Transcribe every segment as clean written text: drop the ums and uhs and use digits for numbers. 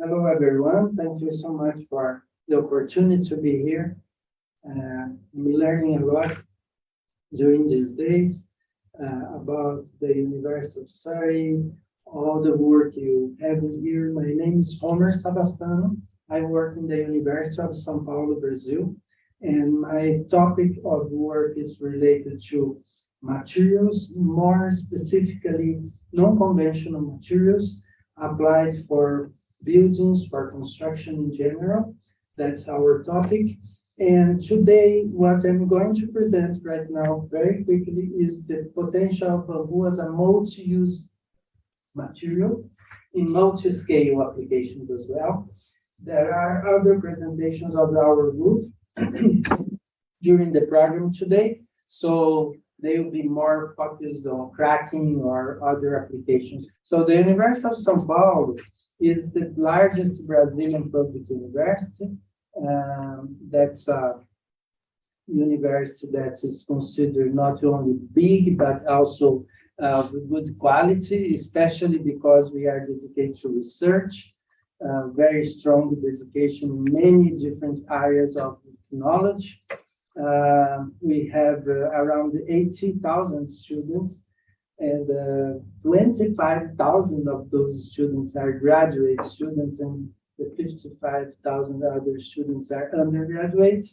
Hello, everyone. Thank you so much for the opportunity to be here. I'm learning a lot during these days about the University of Surrey, all the work you have here. My name is Holmer Savastano. I work in the University of São Paulo, Brazil, and my topic of work is related to materials, more specifically non-conventional materials applied for buildings, for construction in general. That's our topic. And today, what I'm going to present right now very quickly is the potential of bamboo as a multi-use material in multi-scale applications as well. There are other presentations of our group during the program today, so they will be more focused on cracking or other applications. So the University of São Paulo is the largest Brazilian public university. That's a university that is considered not only big, but also with good quality, especially because we are dedicated to research, very strong dedication in many different areas of knowledge. We have around 80,000 students, and 25,000 of those students are graduate students, and the 55,000 other students are undergraduate.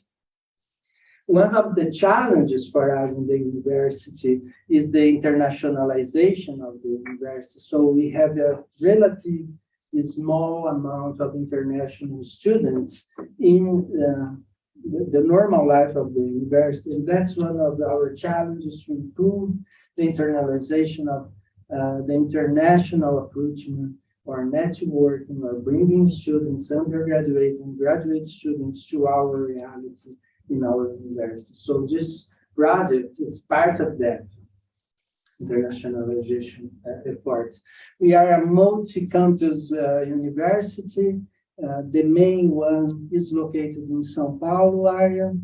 One of the challenges for us in the university is the internationalization of the university. So we have a relatively small amount of international students in the normal life of the university, and that's one of our challenges to improve the internalization of the international approach or networking or bringing students, undergraduate and graduate students to our reality in our university. So this project is part of that internationalization effort. We are a multi-campus university. The main one is located in São Paulo area.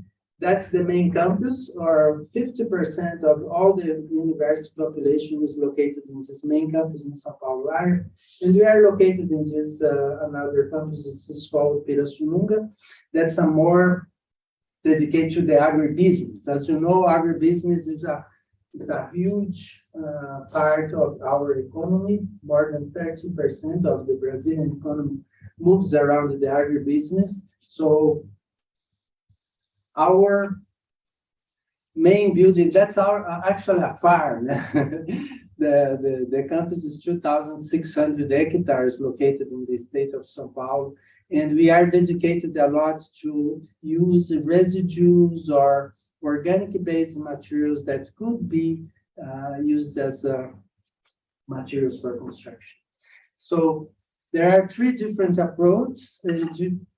That's the main campus, or 50% of all the university population is located in this main campus in São Paulo area. And we are located in this another campus, it's called Pirassununga. That's a more dedicated to the agribusiness. As you know, agribusiness is a huge part of our economy. More than 30% of the Brazilian economy moves around the agribusiness. So our main building, that's our actually a farm. the campus is 2,600 hectares located in the state of São Paulo. And we are dedicated a lot to use residues or organic-based materials that could be used as materials for construction. So there are three different approaches,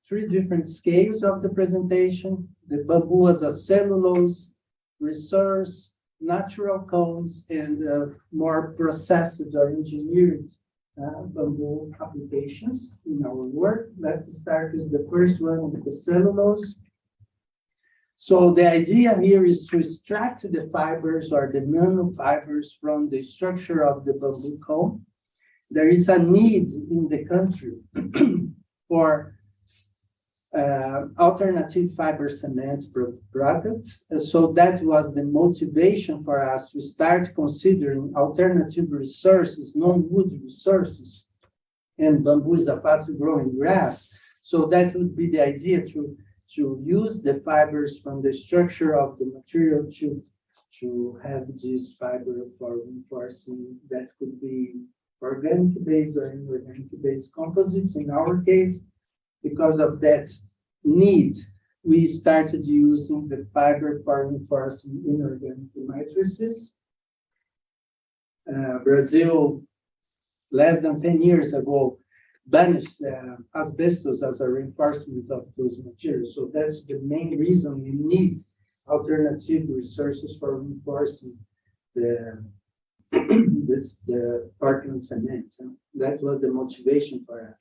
three different scales of the presentation. The bamboo as a cellulose resource, natural cones, and more processed or engineered bamboo applications in our work. Let's start with the first one, with the cellulose. So the idea here is to extract the fibers or the nanofibers from the structure of the bamboo cone. There is a need in the country for alternative fiber cement products. So that was the motivation for us to start considering alternative resources, non-wood resources. And bamboo is a fast-growing grass. So that would be the idea to use the fibers from the structure of the material to have this fiber for reinforcing that could be organic-based or inorganic-based composites. In our case, because of that need, we started using the fiber for reinforcing inorganic matrices. Brazil, less than 10 years ago, banished asbestos as a reinforcement of those materials. So that's the main reason we need alternative resources for reinforcing the Portland cement. That was the motivation for us.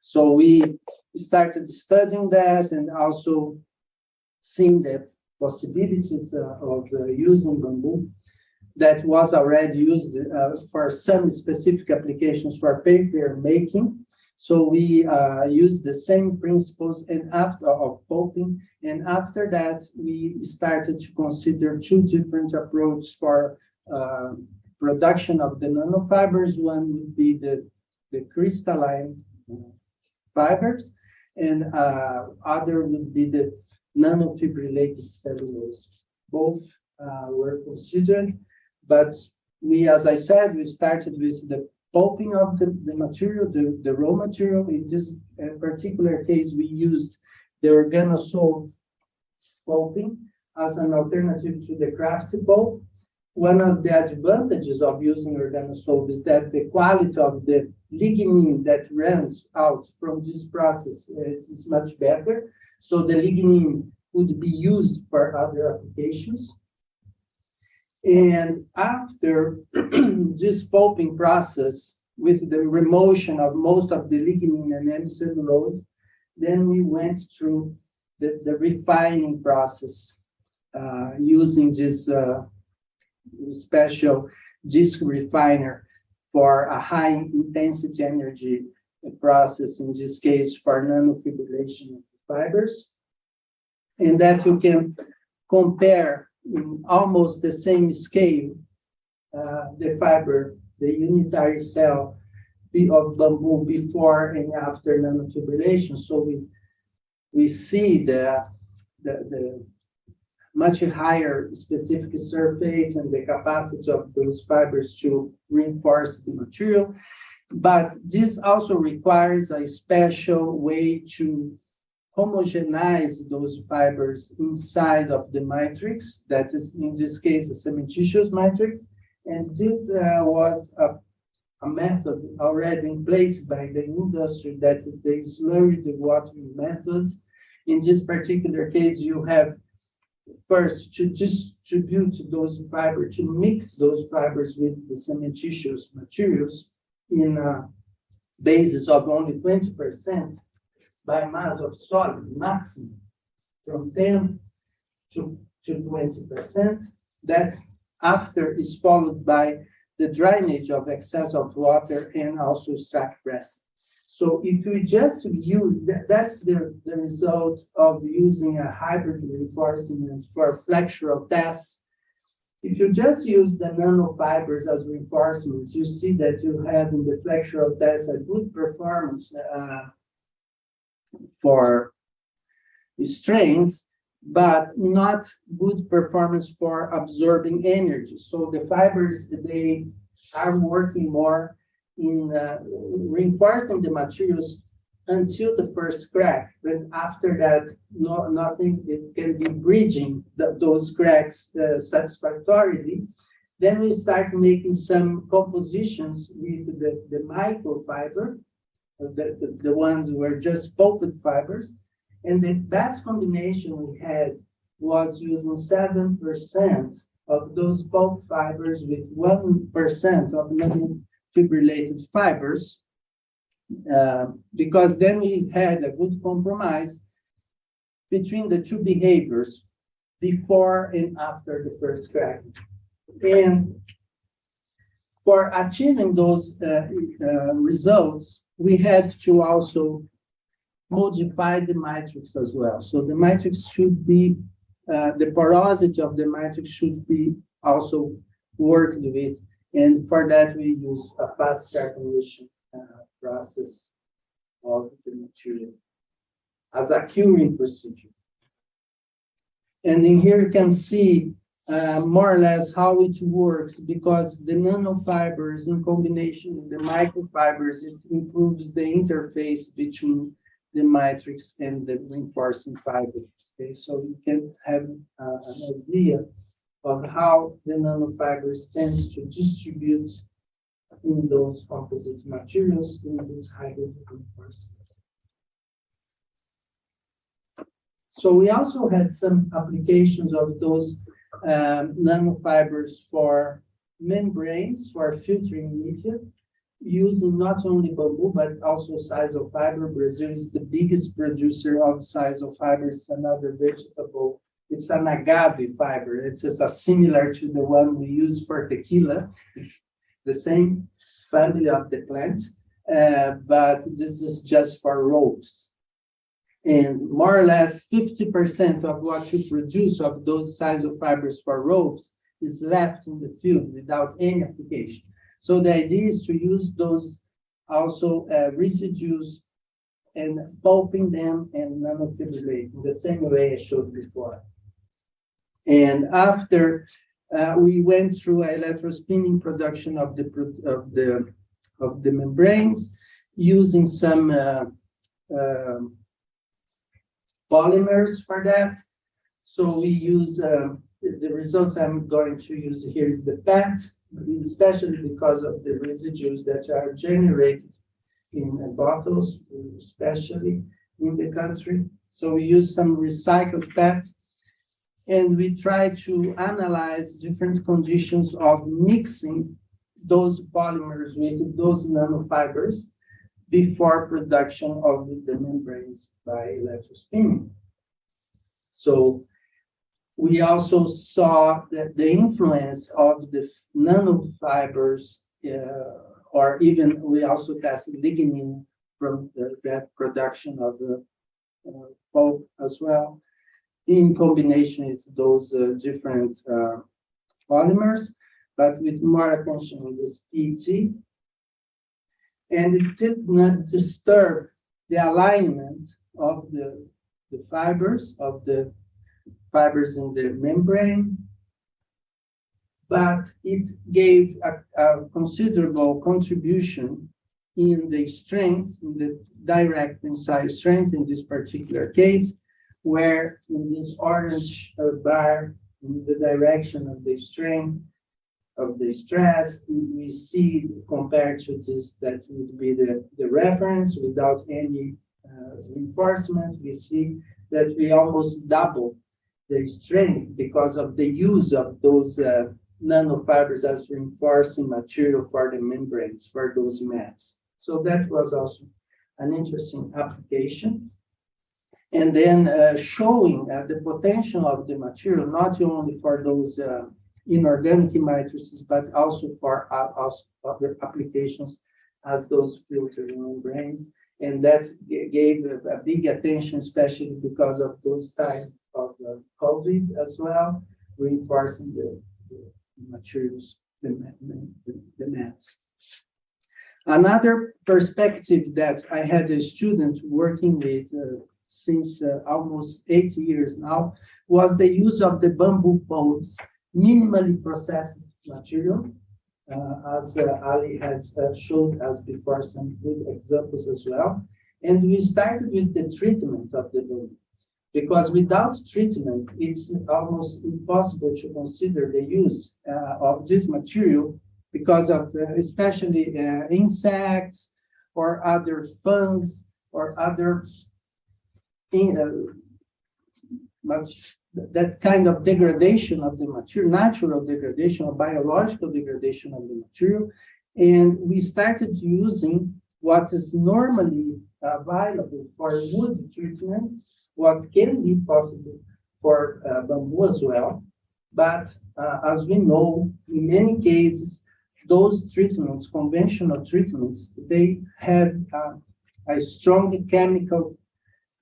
So we started studying that and also seeing the possibilities of using bamboo that was already used for some specific applications for paper making. So we use the same principles and after of pulping, and after that we started to consider two different approaches for production of the nanofibers. One would be the crystalline fibers, and other would be the nanofibrillated cellulose. Both were considered, but we, as I said, we started with the pulping of the material, the raw material. In this particular case, we used the organosolv pulping as an alternative to the kraft pulp. One of the advantages of using organosolv is that the quality of the lignin that runs out from this process is much better. So the lignin would be used for other applications. And after this pulping process, with the remotion of most of the lignin and hemicellulose, then we went through the refining process using this special disc refiner for a high intensity energy process, in this case for nanofibrillation of fibers. And that you can compare in almost the same scale the fiber, the unitary cell of bamboo before and after nanofibrillation. So we see the much higher specific surface and the capacity of those fibers to reinforce the material. But this also requires a special way to homogenize those fibers inside of the matrix, that is, in this case, a cementitious matrix. And this was a method already in place by the industry, that is the slurry dewatering method. In this particular case, you have first to distribute those fibers, to mix those fibers with the cementitious materials in a basis of only 20% by mass of solid, maximum from 10 to 20%. That after is followed by the drainage of excess of water and also stack press. So if we just use, that's the result of using a hybrid reinforcement for flexural tests. If you just use the nanofibers as reinforcements, you see that you have in the flexural test a good performance for strength, but not good performance for absorbing energy. So the fibers, they are working more in reinforcing the materials until the first crack. But after that, nothing, it can be bridging those cracks satisfactorily. Then we start making some compositions with the microfiber, the ones who were just pulped fibers. And the best combination we had was using 7% of those pulp fibers with 1% of nanofibrillated fibers, because then we had a good compromise between the two behaviors, before and after the first crack. And for achieving those results, we had to also modify the matrix as well. So the matrix should be, the porosity of the matrix should be also worked with. And for that, we use a fast cartonation process of the material as a curing procedure. And in here you can see more or less how it works, because the nanofibers in combination with the microfibers, it improves the interface between the matrix and the reinforcing fibers. Okay, so you can have an idea of how the nanofibers tend to distribute in those composite materials in this hybrid reinforcement. So we also had some applications of those nanofibers for membranes, for filtering media, using not only bamboo, but also sisal fiber. Brazil is the biggest producer of sisal fiber. It's another vegetable. It's an agave fiber. It's similar to the one we use for tequila, the same family of the plant. but this is just for ropes. And more or less 50% of what you produce of those size of fibers for ropes is left in the field without any application. So the idea is to use those also residues and pulping them and nanofibrillating the same way I showed before. And after we went through electrospinning production of the membranes using some polymers for that. So we use the results I'm going to use here is the PET, especially because of the residues that are generated in bottles, especially in the country. So we use some recycled PET, and we try to analyze different conditions of mixing those polymers with those nanofibers before production of the membranes by electrospinning. So we also saw that the influence of the nanofibers, or even we also tested lignin from that production of the pulp as well, in combination with those different polymers, but with more attention on this PET. And it did not disturb the alignment of the fibers in the membrane, but it gave a considerable contribution in the strength, in the direct tensile strength in this particular case, where in this orange bar in the direction of the strength of the stress, we see compared to this, that would be the reference without any reinforcement, we see that we almost double the strength because of the use of those nanofibers as reinforcing material for the membranes, for those mats. So that was also an interesting application. And then showing the potential of the material, not only for those inorganic matrices, but also for other applications as those filtering membranes. And that gave a big attention, especially because of those times of COVID as well, reinforcing the materials, the mats. Another perspective that I had a student working with since almost 8 years now was the use of the bamboo poles, minimally processed material, as Ali has showed us before some good examples as well. And we started with the treatment of the bamboo, because without treatment, it's almost impossible to consider the use of this material because of especially insects or other fungus or other that kind of degradation of the material, natural degradation or biological degradation of the material. And we started using what is normally available for wood treatment, what can be possible for bamboo as well. But as we know, in many cases, those treatments, conventional treatments, they have a strong chemical,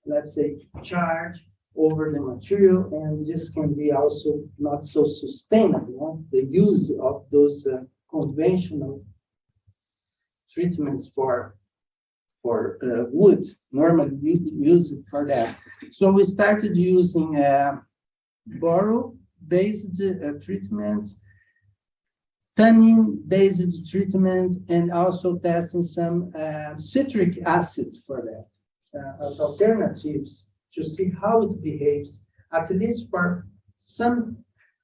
let's say, charge over the material, and this can be also not so sustainable. The use of those conventional treatments for wood, normally we use it for that. So we started using boro-based treatments, tannin-based treatment, and also testing some citric acid for that as alternatives to see how it behaves, at least for some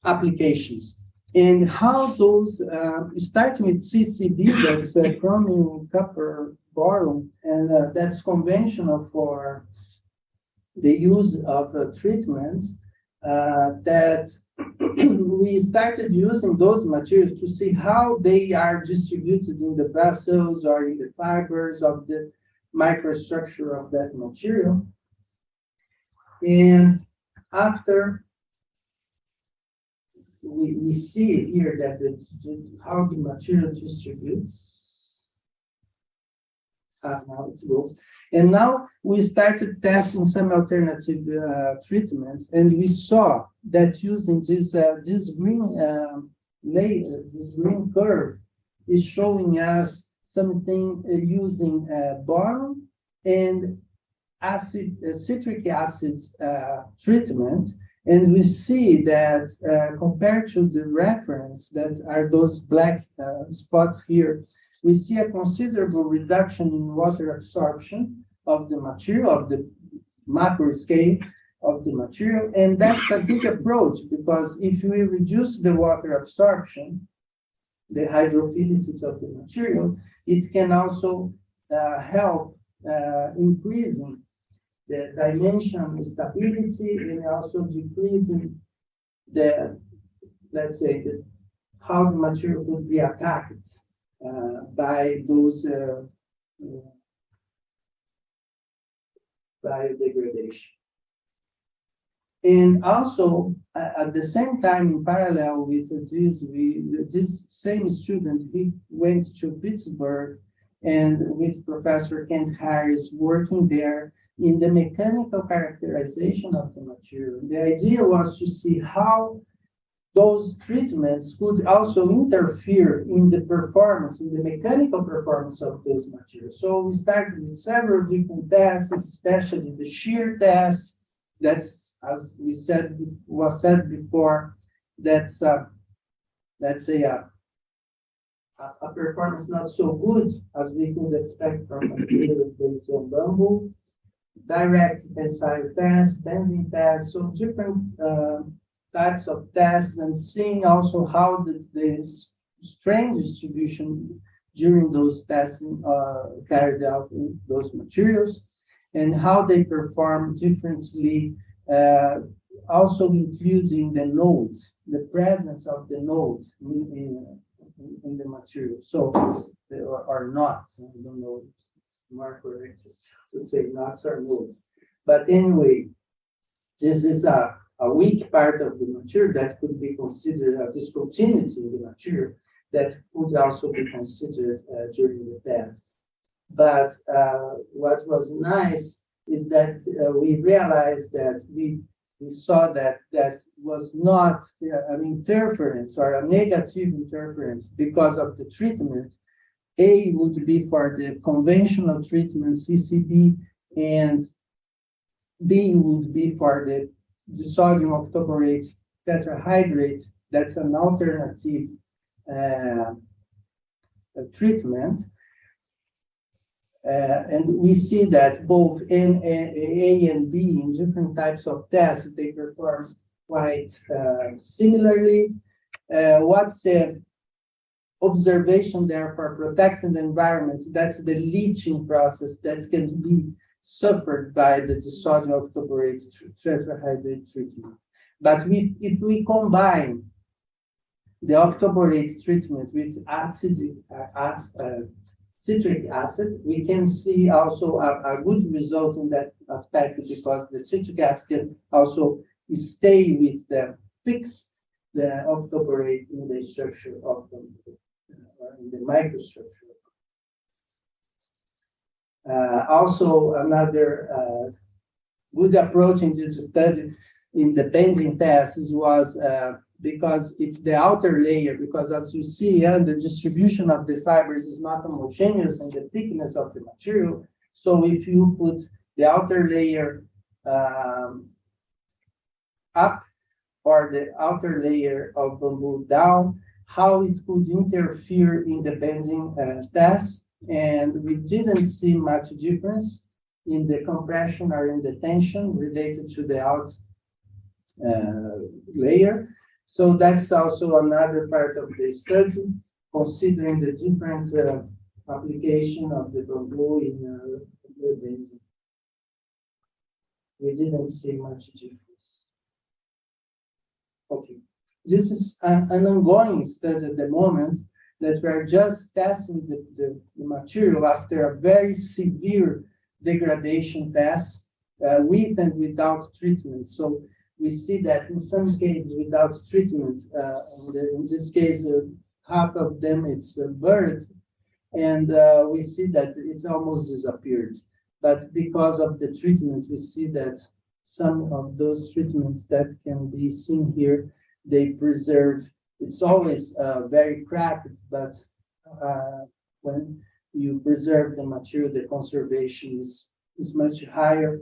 applications. And how those, starting with CCB, that's chromium, copper, boron, and that's conventional for the use of treatments, that we started using those materials to see how they are distributed in the vessels or in the fibers of the microstructure of that material. And after we see here that how the material distributes. how it goes. And now we started testing some alternative treatments, and we saw that using this green layer, this green curve, is showing us something using boron and citric acid treatment. And we see that compared to the reference, that are those black spots here, we see a considerable reduction in water absorption of the material, of the macro scale of the material. And that's a good approach, because if we reduce the water absorption, the hydrophilicity of the material, it can also help increasing the dimension stability and also decreasing the, let's say, how the material would be attacked by those biodegradation. And also, at the same time, in parallel with this, this same student, he went to Pittsburgh, and with Professor Kent Harris working there in the mechanical characterization of the material. The idea was to see how those treatments could also interfere in the performance, in the mechanical performance of those materials. So we started with several different tests, especially the shear test. That's, as we said, was said before, that's let's say a performance not so good as we could expect from material based on bamboo. Direct tensile test, bending test, so different types of tests, and seeing also how the strain distribution during those tests carried out in those materials, and how they perform differently, also including the nodes, the presence of the nodes in the material. So, or not, I don't know, it's more correct to say knots or nodes. But anyway, this is a weak part of the material that could be considered a discontinuity in the material that could also be considered during the test. But what was nice is that we realized that we saw that was not an interference or a negative interference because of the treatment. A would be for the conventional treatment, CCB, and B would be for the sodium octoborate tetrahydrate. That's an alternative treatment. And we see that both in A and B in different types of tests, they perform quite similarly. What's the observation there for protected environments? That's the leaching process that can be suffered by the sodium octoborate tetrahydrate treatment. But if we combine the octoborate treatment with citric acid, we can see also a good result in that aspect, because the citric acid can also stay with the fixed the octoborate in the structure of the in the microstructure. Also, another good approach in this study in the bending tests was because if the outer layer, because as you see, the distribution of the fibers is not homogeneous in the thickness of the material. So if you put the outer layer up or the outer layer of bamboo down, how it could interfere in the bending test. And we didn't see much difference in the compression or in the tension related to the out layer. So that's also another part of the study, considering the different application of the bamboo in the bending. We didn't see much difference. Okay. This is an ongoing study at the moment that we are just testing the material after a very severe degradation test with and without treatment. So we see that in some cases without treatment, in this case, half of them it's buried, And we see that it's almost disappeared. But because of the treatment, we see that some of those treatments that can be seen here, they preserve. It's always very cracked, but when you preserve the material, the conservation is much higher,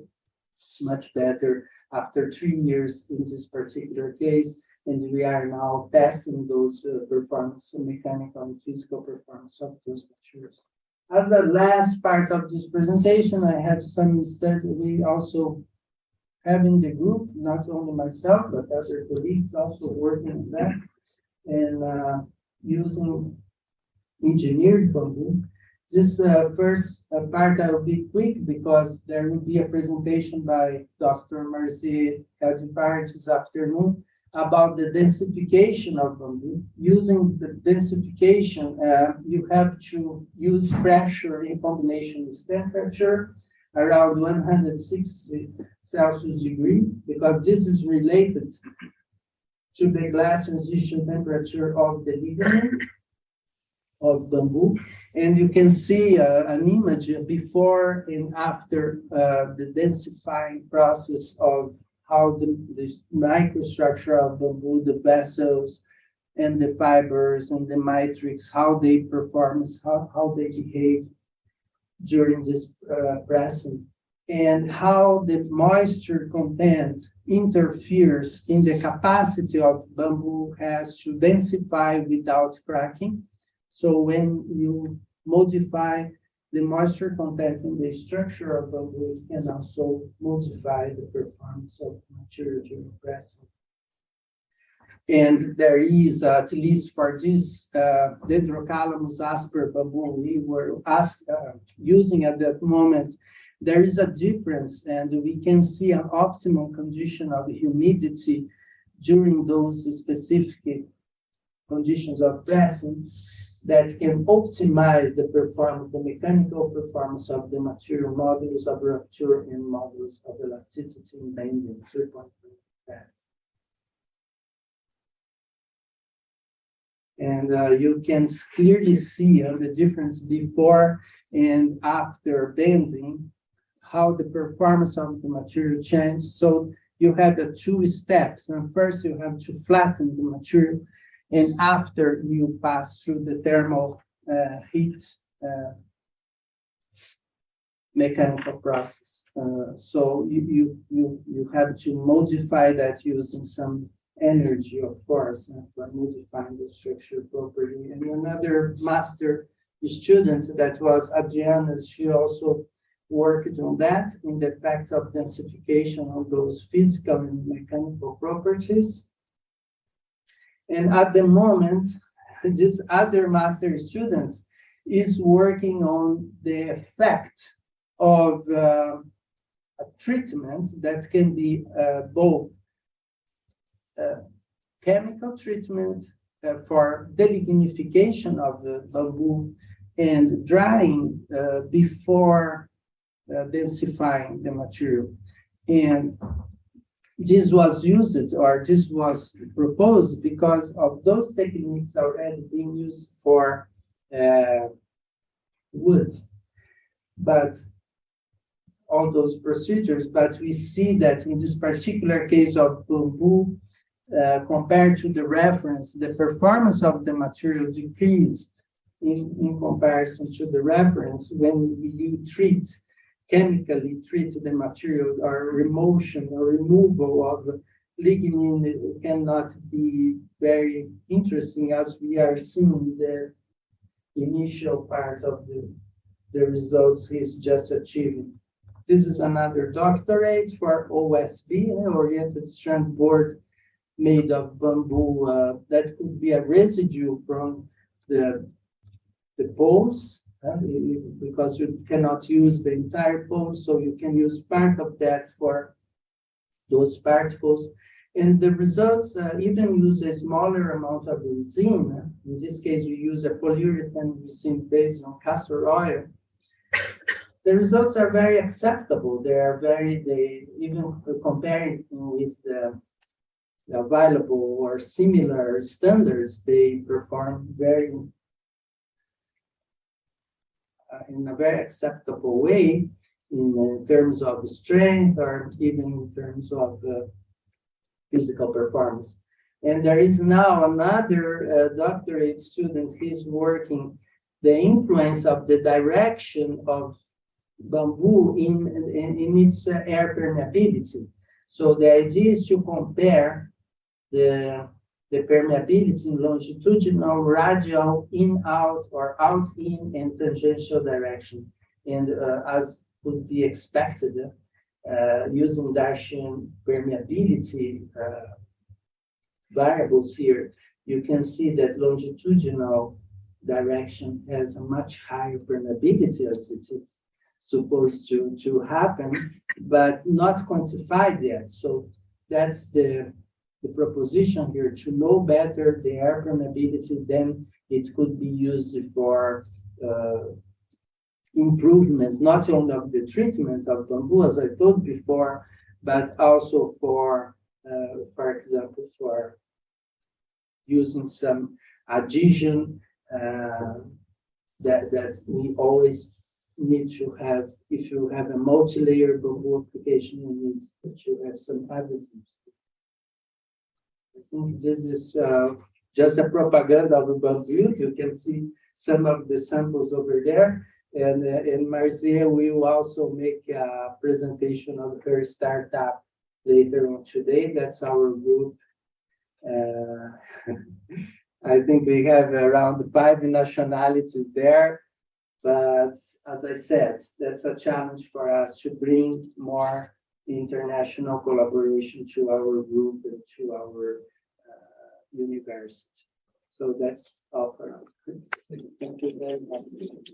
it's much better after 3 years in this particular case. And we are now testing those performance, mechanical and physical performance of those materials. As the last part of this presentation, I have some studies. We also have in the group, not only myself, but other colleagues also working on that, and using engineered bamboo. This first part I will be quick because there will be a presentation by Dr. Mercier Kazipar this afternoon about the densification of bamboo. Using the densification, you have to use pressure in combination with temperature around 160 Celsius degree, because this is related to the glass transition temperature of the ligament of bamboo. And you can see an image before and after the densifying process of how the microstructure of bamboo, the vessels and the fibers and the matrix, how they perform, how they behave during this pressing, and how the moisture content interferes in the capacity of bamboo has to densify without cracking. So when you modify the moisture content in the structure of bamboo, it can also modify the performance of the material during pressing. And there is, at least for this Dendrocalamus asper bamboo we were using at that moment, there is a difference, and we can see an optimal condition of humidity during those specific conditions of pressing that can optimize the performance, the mechanical performance of the material, modulus of rupture and modulus of elasticity in bending 3.3 paths. And you can clearly see the difference before and after bending, how the performance of the material changes. So you have the 2 steps. And first you have to flatten the material, and after you pass through the thermal heat mechanical process. So you have to modify that using some energy, of course, for modifying the structure properly. And another master student that was Adriana, she also worked on that in the effects of densification on those physical and mechanical properties. And at the moment, this other master student is working on the effect of a treatment that can be both chemical treatment for delignification of the bamboo and drying before densifying the material. And this was used, or this was proposed because of those techniques already being used for wood, but all those procedures. But we see that in this particular case of bamboo, compared to the reference, the performance of the material decreased in comparison to the reference when you chemically treat the material, or remotion or removal of lignin cannot be very interesting, as we are seeing the initial part of the results he's just achieving. This is another doctorate for OSB, oriented strand board made of bamboo that could be a residue from the poles. Because you cannot use the entire pole, so you can use part of that for those particles. And the results even use a smaller amount of resin. In this case, we use a polyurethane resin based on castor oil. The results are very acceptable. They even comparing with the available or similar standards, they perform very in a very acceptable way in terms of strength or even in terms of physical performance. And there is now another doctorate student, he's working the influence of the direction of bamboo in its air permeability. So the idea is to compare the permeability in longitudinal, radial, in, out, or out, in, and tangential direction. And as would be expected, using Darcian permeability variables here, you can see that longitudinal direction has a much higher permeability as it is supposed to happen, but not quantified yet. So that's the proposition here, to know better the air permeability, then it could be used for improvement, not only of the treatment of bamboo, as I told before, but also for example, for using some adhesion that we always need to have. If you have a multi-layer bamboo application, you need to have some adhesives. I think this is just a propaganda of bamboo. You can see some of the samples over there. And Marcia will also make a presentation of her startup later on today. That's our group. I think we have around 5 nationalities there. But as I said, that's a challenge for us to bring more international collaboration to our group and to our university. So that's all for now. Thank you very much.